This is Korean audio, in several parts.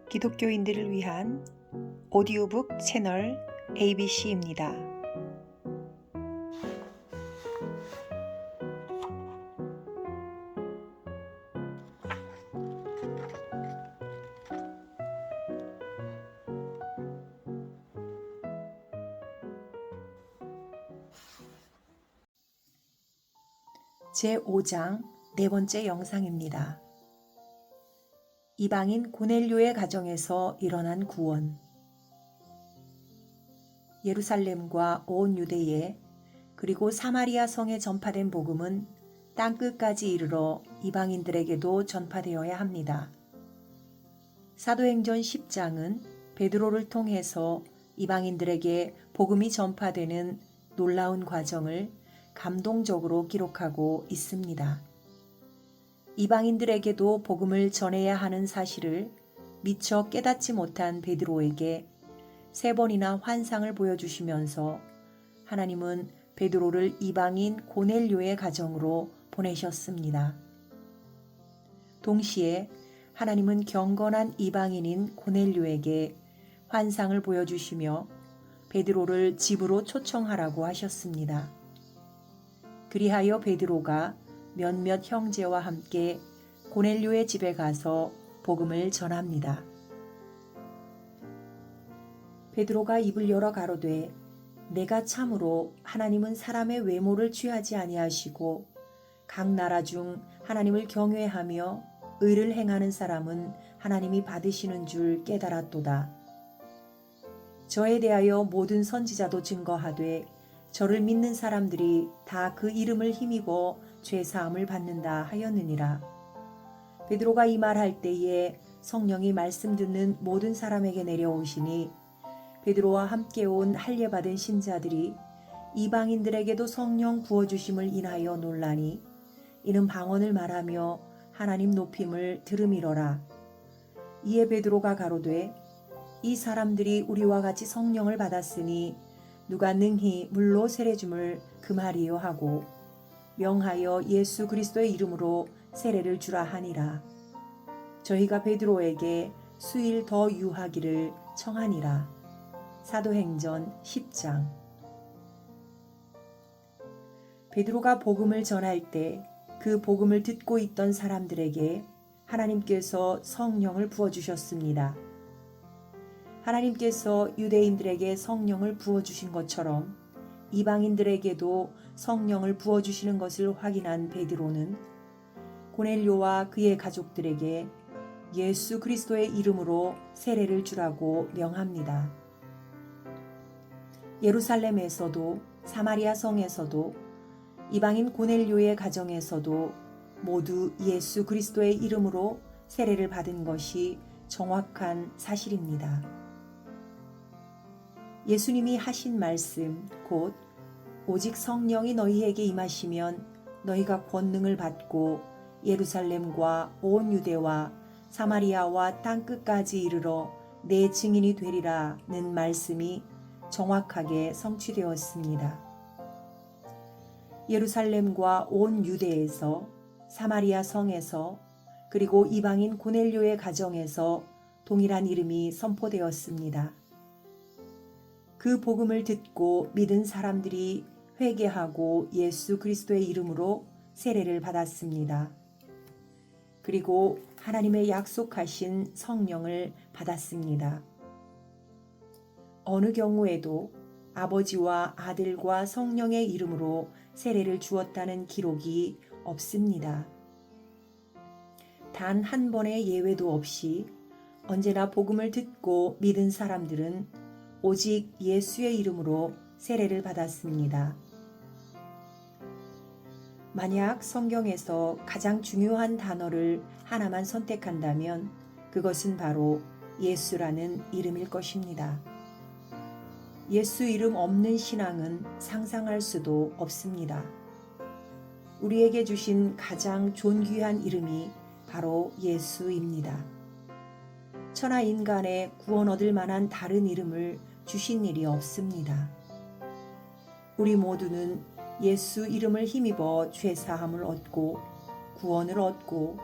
기독교인들을 위한 오디오북 채널 ABC입니다. 제5장 네 번째 영상입니다. 이방인 고넬료의 가정에서 일어난 구원. 예루살렘과 온 유대에 그리고 사마리아 성에 전파된 복음은 땅끝까지 이르러 이방인들에게도 전파되어야 합니다. 사도행전 10장은 베드로를 통해서 이방인들에게 복음이 전파되는 놀라운 과정을 감동적으로 기록하고 있습니다. 이방인들에게도 복음을 전해야 하는 사실을 미처 깨닫지 못한 베드로에게 3번이나 환상을 보여주시면서 하나님은 베드로를 이방인 고넬료의 가정으로 보내셨습니다. 동시에 하나님은 경건한 이방인인 고넬료에게 환상을 보여주시며 베드로를 집으로 초청하라고 하셨습니다. 그리하여 베드로가 몇몇 형제와 함께 고넬료의 집에 가서 복음을 전합니다. 베드로가 입을 열어 가로되 내가 참으로 하나님은 사람의 외모를 취하지 아니하시고 각 나라 중 하나님을 경외하며 의를 행하는 사람은 하나님이 받으시는 줄 깨달았도다. 저에 대하여 모든 선지자도 증거하되 저를 믿는 사람들이 다 그 이름을 힘입어 죄사함을 받는다 하였느니라. 베드로가 이 말할 때에 성령이 말씀 듣는 모든 사람에게 내려오시니 베드로와 함께 온 할례받은 신자들이 이방인들에게도 성령 부어주심을 인하여 놀라니 이는 방언을 말하며 하나님 높임을 들음이러라. 이에 베드로가 가로되 이 사람들이 우리와 같이 성령을 받았으니 누가 능히 물로 세례줌을 금하리요 하고 명하여 예수 그리스도의 이름으로 세례를 주라 하니라. 저희가 베드로에게 수일 더 유하기를 청하니라. 사도행전 10장. 베드로가 복음을 전할 때 그 복음을 듣고 있던 사람들에게 하나님께서 성령을 부어주셨습니다. 하나님께서 유대인들에게 성령을 부어주신 것처럼 이방인들에게도 성령을 부어주시는 것을 확인한 베드로는 고넬료와 그의 가족들에게 예수 그리스도의 이름으로 세례를 주라고 명합니다. 예루살렘에서도 사마리아 성에서도 이방인 고넬료의 가정에서도 모두 예수 그리스도의 이름으로 세례를 받은 것이 정확한 사실입니다. 예수님이 하신 말씀 곧 오직 성령이 너희에게 임하시면 너희가 권능을 받고 예루살렘과 온 유대와 사마리아와 땅끝까지 이르러 내 증인이 되리라는 말씀이 정확하게 성취되었습니다. 예루살렘과 온 유대에서 사마리아 성에서 그리고 이방인 고넬료의 가정에서 동일한 이름이 선포되었습니다. 그 복음을 듣고 믿은 사람들이 회개하고 예수 그리스도의 이름으로 세례를 받았습니다. 그리고 하나님의 약속하신 성령을 받았습니다. 어느 경우에도 아버지와 아들과 성령의 이름으로 세례를 주었다는 기록이 없습니다. 단 한 번의 예외도 없이 언제나 복음을 듣고 믿은 사람들은 오직 예수의 이름으로 세례를 받았습니다. 만약 성경에서 가장 중요한 단어를 하나만 선택한다면 그것은 바로 예수라는 이름일 것입니다. 예수 이름 없는 신앙은 상상할 수도 없습니다. 우리에게 주신 가장 존귀한 이름이 바로 예수입니다. 천하 인간의 구원 얻을 만한 다른 이름을 주신 일이 없습니다. 우리 모두는 예수 이름을 힘입어 죄사함을 얻고 구원을 얻고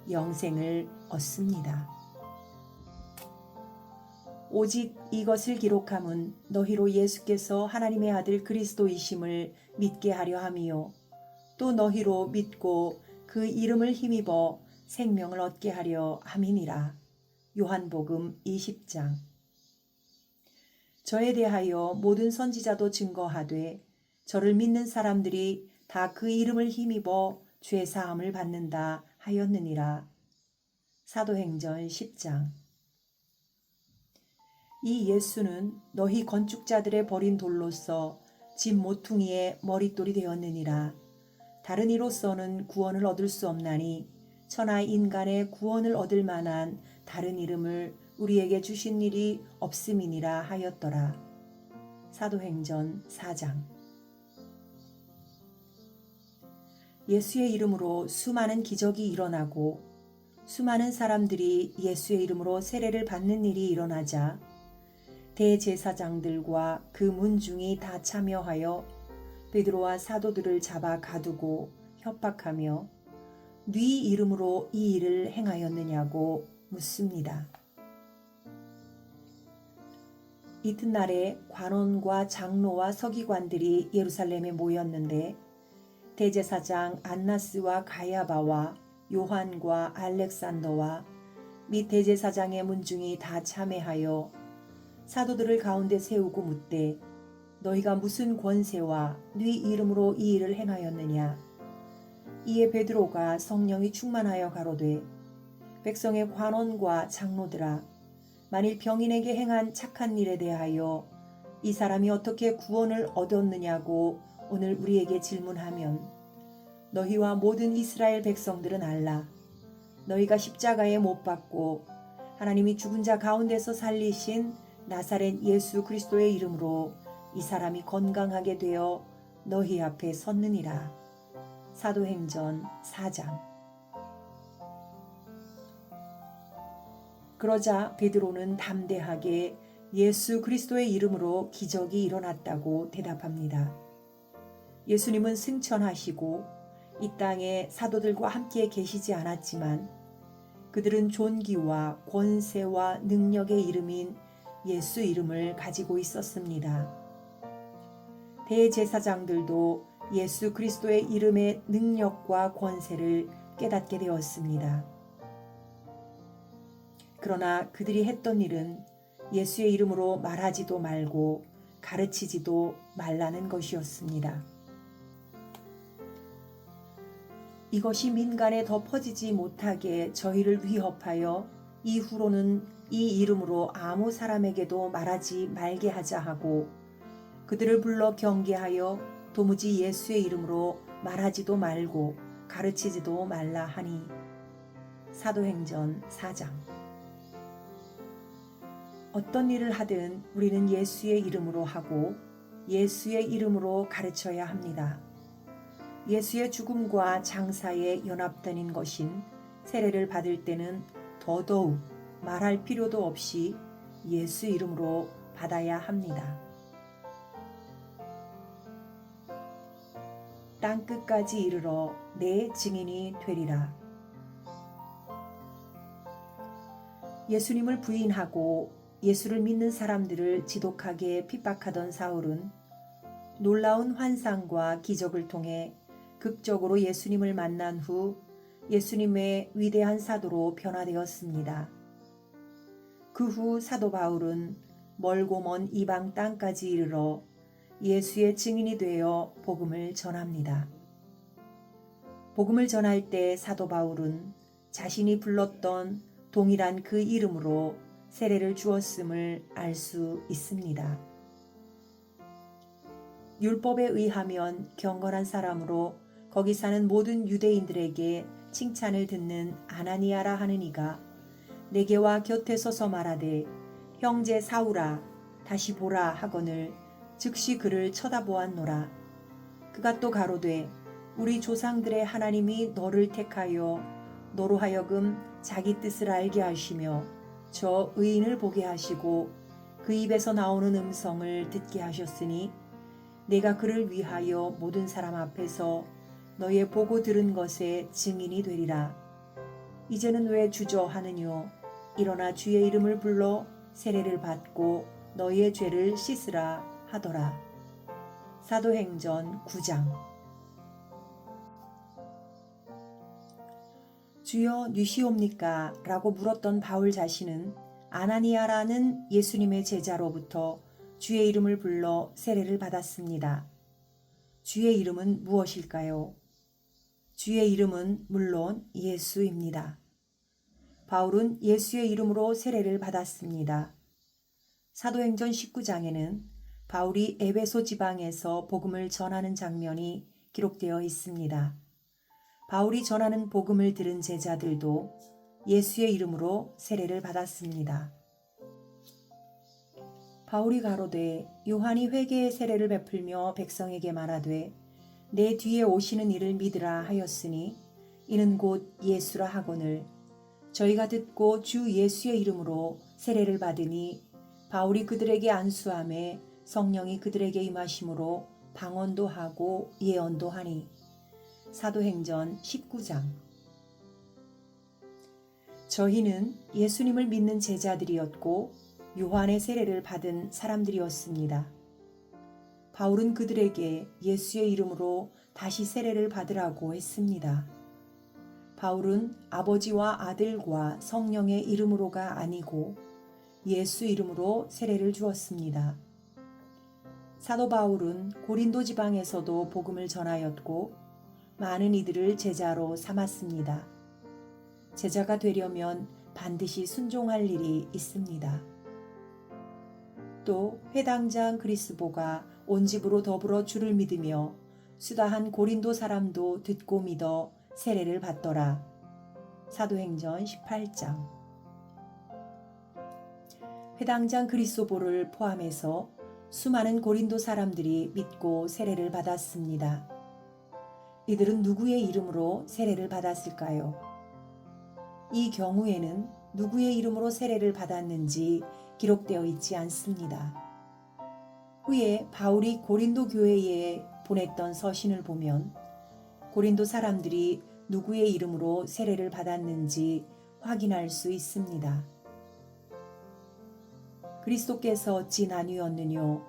영생을 얻습니다. 오직 이것을 기록함은 너희로 예수께서 하나님의 아들 그리스도이심을 믿게 하려 함이요 또 너희로 믿고 그 이름을 힘입어 생명을 얻게 하려 함이니라. 요한복음 20장. 저에 대하여 모든 선지자도 증거하되 저를 믿는 사람들이 다 그 이름을 힘입어 죄 사함을 받는다 하였느니라. 사도행전 10장. 이 예수는 너희 건축자들의 버린 돌로서 집 모퉁이의 머릿돌이 되었느니라. 다른 이로서는 구원을 얻을 수 없나니 천하 인간의 구원을 얻을 만한 다른 이름을 우리에게 주신 일이 없음이니라 하였더라. 사도행전 4장. 예수의 이름으로 수많은 기적이 일어나고 수많은 사람들이 예수의 이름으로 세례를 받는 일이 일어나자 대제사장들과 그 문중이 다 참여하여 베드로와 사도들을 잡아 가두고 협박하며 네 이름으로 이 일을 행하였느냐고 묻습니다. 이튿날에 관원과 장로와 서기관들이 예루살렘에 모였는데 대제사장 안나스와 가야바와 요한과 알렉산더와 및 대제사장의 문중이 다 참회하여 사도들을 가운데 세우고 묻되 너희가 무슨 권세와 네 이름으로 이 일을 행하였느냐. 이에 베드로가 성령이 충만하여 가로되 백성의 관원과 장로들아 만일 병인에게 행한 착한 일에 대하여 이 사람이 어떻게 구원을 얻었느냐고 오늘 우리에게 질문하면 너희와 모든 이스라엘 백성들은 알라. 너희가 십자가에 못 박고 하나님이 죽은 자 가운데서 살리신 나사렛 예수 그리스도의 이름으로 이 사람이 건강하게 되어 너희 앞에 섰느니라. 사도행전 4장. 그러자 베드로는 담대하게 예수 그리스도의 이름으로 기적이 일어났다고 대답합니다. 예수님은 승천하시고 이 땅에 사도들과 함께 계시지 않았지만 그들은 존귀와 권세와 능력의 이름인 예수 이름을 가지고 있었습니다. 대제사장들도 예수 그리스도의 이름의 능력과 권세를 깨닫게 되었습니다. 그러나 그들이 했던 일은 예수의 이름으로 말하지도 말고 가르치지도 말라는 것이었습니다. 이것이 민간에 더 퍼지지 못하게 저희를 위협하여 이후로는 이 이름으로 아무 사람에게도 말하지 말게 하자 하고 그들을 불러 경계하여 도무지 예수의 이름으로 말하지도 말고 가르치지도 말라 하니. 사도행전 4장. 어떤 일을 하든 우리는 예수의 이름으로 하고 예수의 이름으로 가르쳐야 합니다. 예수의 죽음과 장사에 연합되는 것인 세례를 받을 때는 더더욱 말할 필요도 없이 예수 이름으로 받아야 합니다. 땅끝까지 이르러 내 증인이 되리라. 예수님을 부인하고 예수를 믿는 사람들을 지독하게 핍박하던 사울은 놀라운 환상과 기적을 통해 극적으로 예수님을 만난 후 예수님의 위대한 사도로 변화되었습니다. 그 후 사도 바울은 멀고 먼 이방 땅까지 이르러 예수의 증인이 되어 복음을 전합니다. 복음을 전할 때 사도 바울은 자신이 불렀던 동일한 그 이름으로 세례를 주었음을 알 수 있습니다. 율법에 의하면 경건한 사람으로 거기 사는 모든 유대인들에게 칭찬을 듣는 아나니아라 하는 이가 내게와 곁에 서서 말하되 형제 사울아 다시 보라 하거늘 즉시 그를 쳐다보았노라. 그가 또 가로되 우리 조상들의 하나님이 너를 택하여 너로 하여금 자기 뜻을 알게 하시며 저 의인을 보게 하시고 그 입에서 나오는 음성을 듣게 하셨으니 내가 그를 위하여 모든 사람 앞에서 너의 보고 들은 것에 증인이 되리라. 이제는 왜 주저하느뇨? 일어나 주의 이름을 불러 세례를 받고 너희의 죄를 씻으라 하더라. 사도행전 9장. 주여 누시옵니까? 라고 물었던 바울 자신은 아나니아라는 예수님의 제자로부터 주의 이름을 불러 세례를 받았습니다. 주의 이름은 무엇일까요? 주의 이름은 물론 예수입니다. 바울은 예수의 이름으로 세례를 받았습니다. 사도행전 19장에는 바울이 에베소 지방에서 복음을 전하는 장면이 기록되어 있습니다. 바울이 전하는 복음을 들은 제자들도 예수의 이름으로 세례를 받았습니다. 바울이 가로되 요한이 회개의 세례를 베풀며 백성에게 말하되 내 뒤에 오시는 이를 믿으라 하였으니 이는 곧 예수라 하거늘 저희가 듣고 주 예수의 이름으로 세례를 받으니 바울이 그들에게 안수함에 성령이 그들에게 임하심으로 방언도 하고 예언도 하니. 사도행전 19장. 저희는 예수님을 믿는 제자들이었고 요한의 세례를 받은 사람들이었습니다. 바울은 그들에게 예수의 이름으로 다시 세례를 받으라고 했습니다. 바울은 아버지와 아들과 성령의 이름으로가 아니고 예수 이름으로 세례를 주었습니다. 사도 바울은 고린도 지방에서도 복음을 전하였고 많은 이들을 제자로 삼았습니다. 제자가 되려면 반드시 순종할 일이 있습니다. 또 회당장 그리스보가 온 집으로 더불어 주를 믿으며 수다한 고린도 사람도 듣고 믿어 세례를 받더라. 사도행전 18장. 회당장 그리스보를 포함해서 수많은 고린도 사람들이 믿고 세례를 받았습니다. 이들은 누구의 이름으로 세례를 받았을까요? 이 경우에는 누구의 이름으로 세례를 받았는지 기록되어 있지 않습니다. 후에 바울이 고린도 교회에 보냈던 서신을 보면 고린도 사람들이 누구의 이름으로 세례를 받았는지 확인할 수 있습니다. 그리스도께서 어찌 나뉘었느뇨?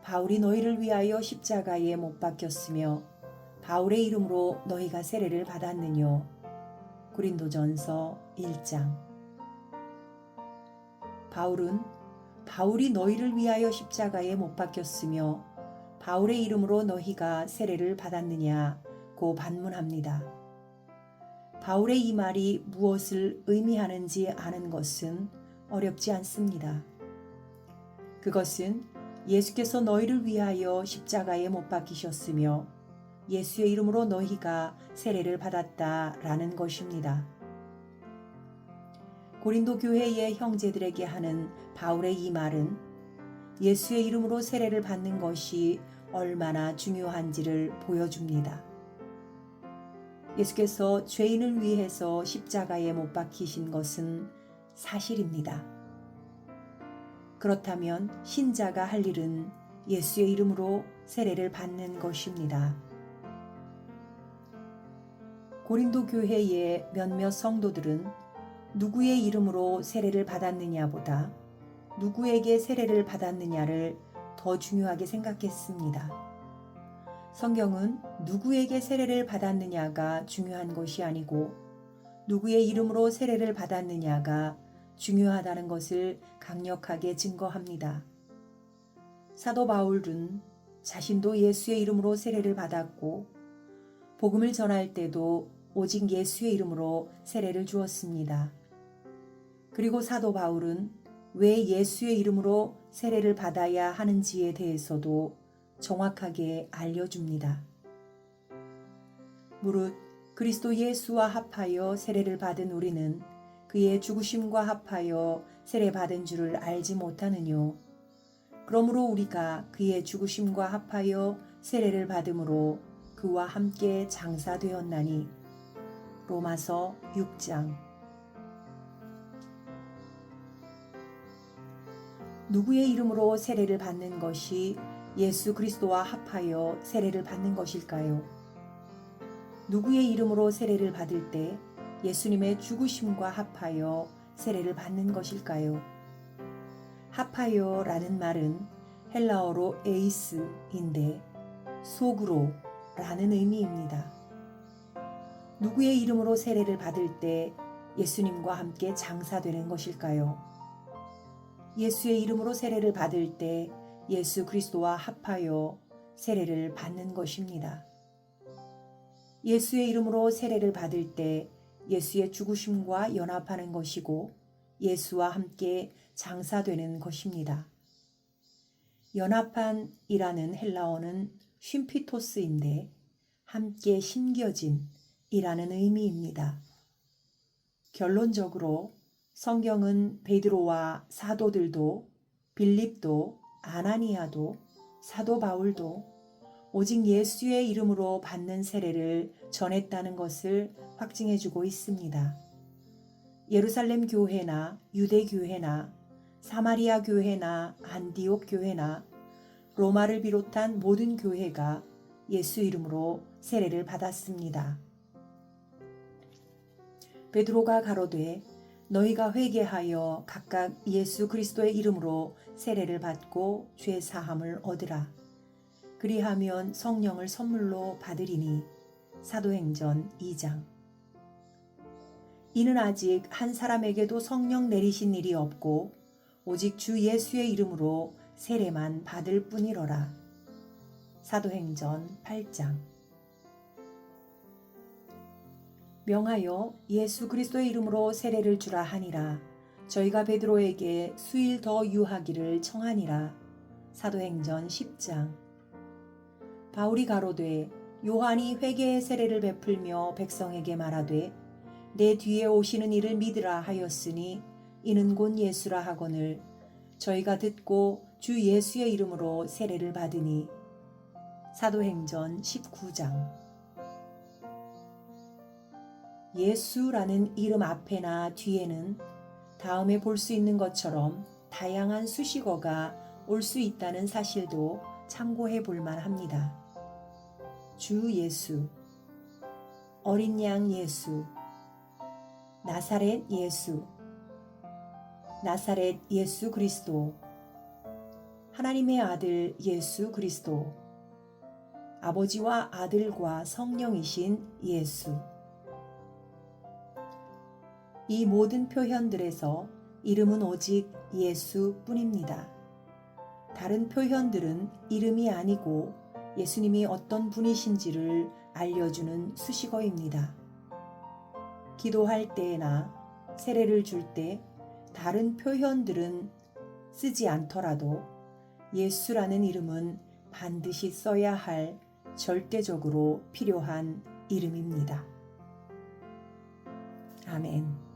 바울이 너희를 위하여 십자가에 못 박혔으며 바울의 이름으로 너희가 세례를 받았느뇨? 고린도전서 1장. 바울이 너희를 위하여 십자가에 못 박혔으며 바울의 이름으로 너희가 세례를 받았느냐고 반문합니다. 바울의 이 말이 무엇을 의미하는지 아는 것은 어렵지 않습니다. 그것은 예수께서 너희를 위하여 십자가에 못 박히셨으며 예수의 이름으로 너희가 세례를 받았다라는 것입니다. 고린도 교회의 형제들에게 하는 바울의 이 말은 예수의 이름으로 세례를 받는 것이 얼마나 중요한지를 보여줍니다. 예수께서 죄인을 위해서 십자가에 못 박히신 것은 사실입니다. 그렇다면 신자가 할 일은 예수의 이름으로 세례를 받는 것입니다. 고린도 교회의 몇몇 성도들은 누구의 이름으로 세례를 받았느냐보다 누구에게 세례를 받았느냐를 더 중요하게 생각했습니다. 성경은 누구에게 세례를 받았느냐가 중요한 것이 아니고 누구의 이름으로 세례를 받았느냐가 중요하다는 것을 강력하게 증거합니다. 사도 바울은 자신도 예수의 이름으로 세례를 받았고 복음을 전할 때도 오직 예수의 이름으로 세례를 주었습니다. 그리고 사도 바울은 왜 예수의 이름으로 세례를 받아야 하는지에 대해서도 정확하게 알려줍니다. 무릇 그리스도 예수와 합하여 세례를 받은 우리는 그의 죽으심과 합하여 세례 받은 줄을 알지 못하느뇨. 그러므로 우리가 그의 죽으심과 합하여 세례를 받음으로 그와 함께 장사되었나니. 로마서 6장. 누구의 이름으로 세례를 받는 것이 예수 그리스도와 합하여 세례를 받는 것일까요? 누구의 이름으로 세례를 받을 때 예수님의 죽으심과 합하여 세례를 받는 것일까요? 하파요라는 말은 헬라어로 에이스인데 속으로라는 의미입니다. 누구의 이름으로 세례를 받을 때 예수님과 함께 장사되는 것일까요? 예수의 이름으로 세례를 받을 때 예수 그리스도와 합하여 세례를 받는 것입니다. 예수의 이름으로 세례를 받을 때 예수의 죽으심과 연합하는 것이고 예수와 함께 장사되는 것입니다. 연합한이라는 헬라어는 쉼피토스인데 함께 심겨진 이라는 의미입니다. 결론적으로 성경은 베드로와 사도들도 빌립도 아나니아도 사도 바울도 오직 예수의 이름으로 받는 세례를 전했다는 것을 확증해 주고 있습니다. 예루살렘 교회나 유대 교회나 사마리아 교회나 안디옥 교회나 로마를 비롯한 모든 교회가 예수 이름으로 세례를 받았습니다. 베드로가 가로되 너희가 회개하여 각각 예수 그리스도의 이름으로 세례를 받고 죄 사함을 얻으라. 그리하면 성령을 선물로 받으리니. 사도행전 2장. 이는 아직 한 사람에게도 성령 내리신 일이 없고 오직 주 예수의 이름으로 세례만 받을 뿐이로라. 사도행전 8장. 명하여 예수 그리스도의 이름으로 세례를 주라 하니라. 저희가 베드로에게 수일 더 유하기를 청하니라. 사도행전 10장. 바울이 가로되 요한이 회개의 세례를 베풀며 백성에게 말하되 내 뒤에 오시는 이를 믿으라 하였으니 이는 곧 예수라 하거늘 저희가 듣고 주 예수의 이름으로 세례를 받으니. 사도행전 19장. 예수라는 이름 앞에나 뒤에는 다음에 볼 수 있는 것처럼 다양한 수식어가 올 수 있다는 사실도 참고해 볼 만합니다. 주 예수, 어린 양 예수, 나사렛 예수, 나사렛 예수 그리스도, 하나님의 아들 예수 그리스도, 아버지와 아들과 성령이신 예수. 이 모든 표현들에서 이름은 오직 예수뿐입니다. 다른 표현들은 이름이 아니고 예수님이 어떤 분이신지를 알려주는 수식어입니다. 기도할 때나 세례를 줄 때 다른 표현들은 쓰지 않더라도 예수라는 이름은 반드시 써야 할 절대적으로 필요한 이름입니다. 아멘.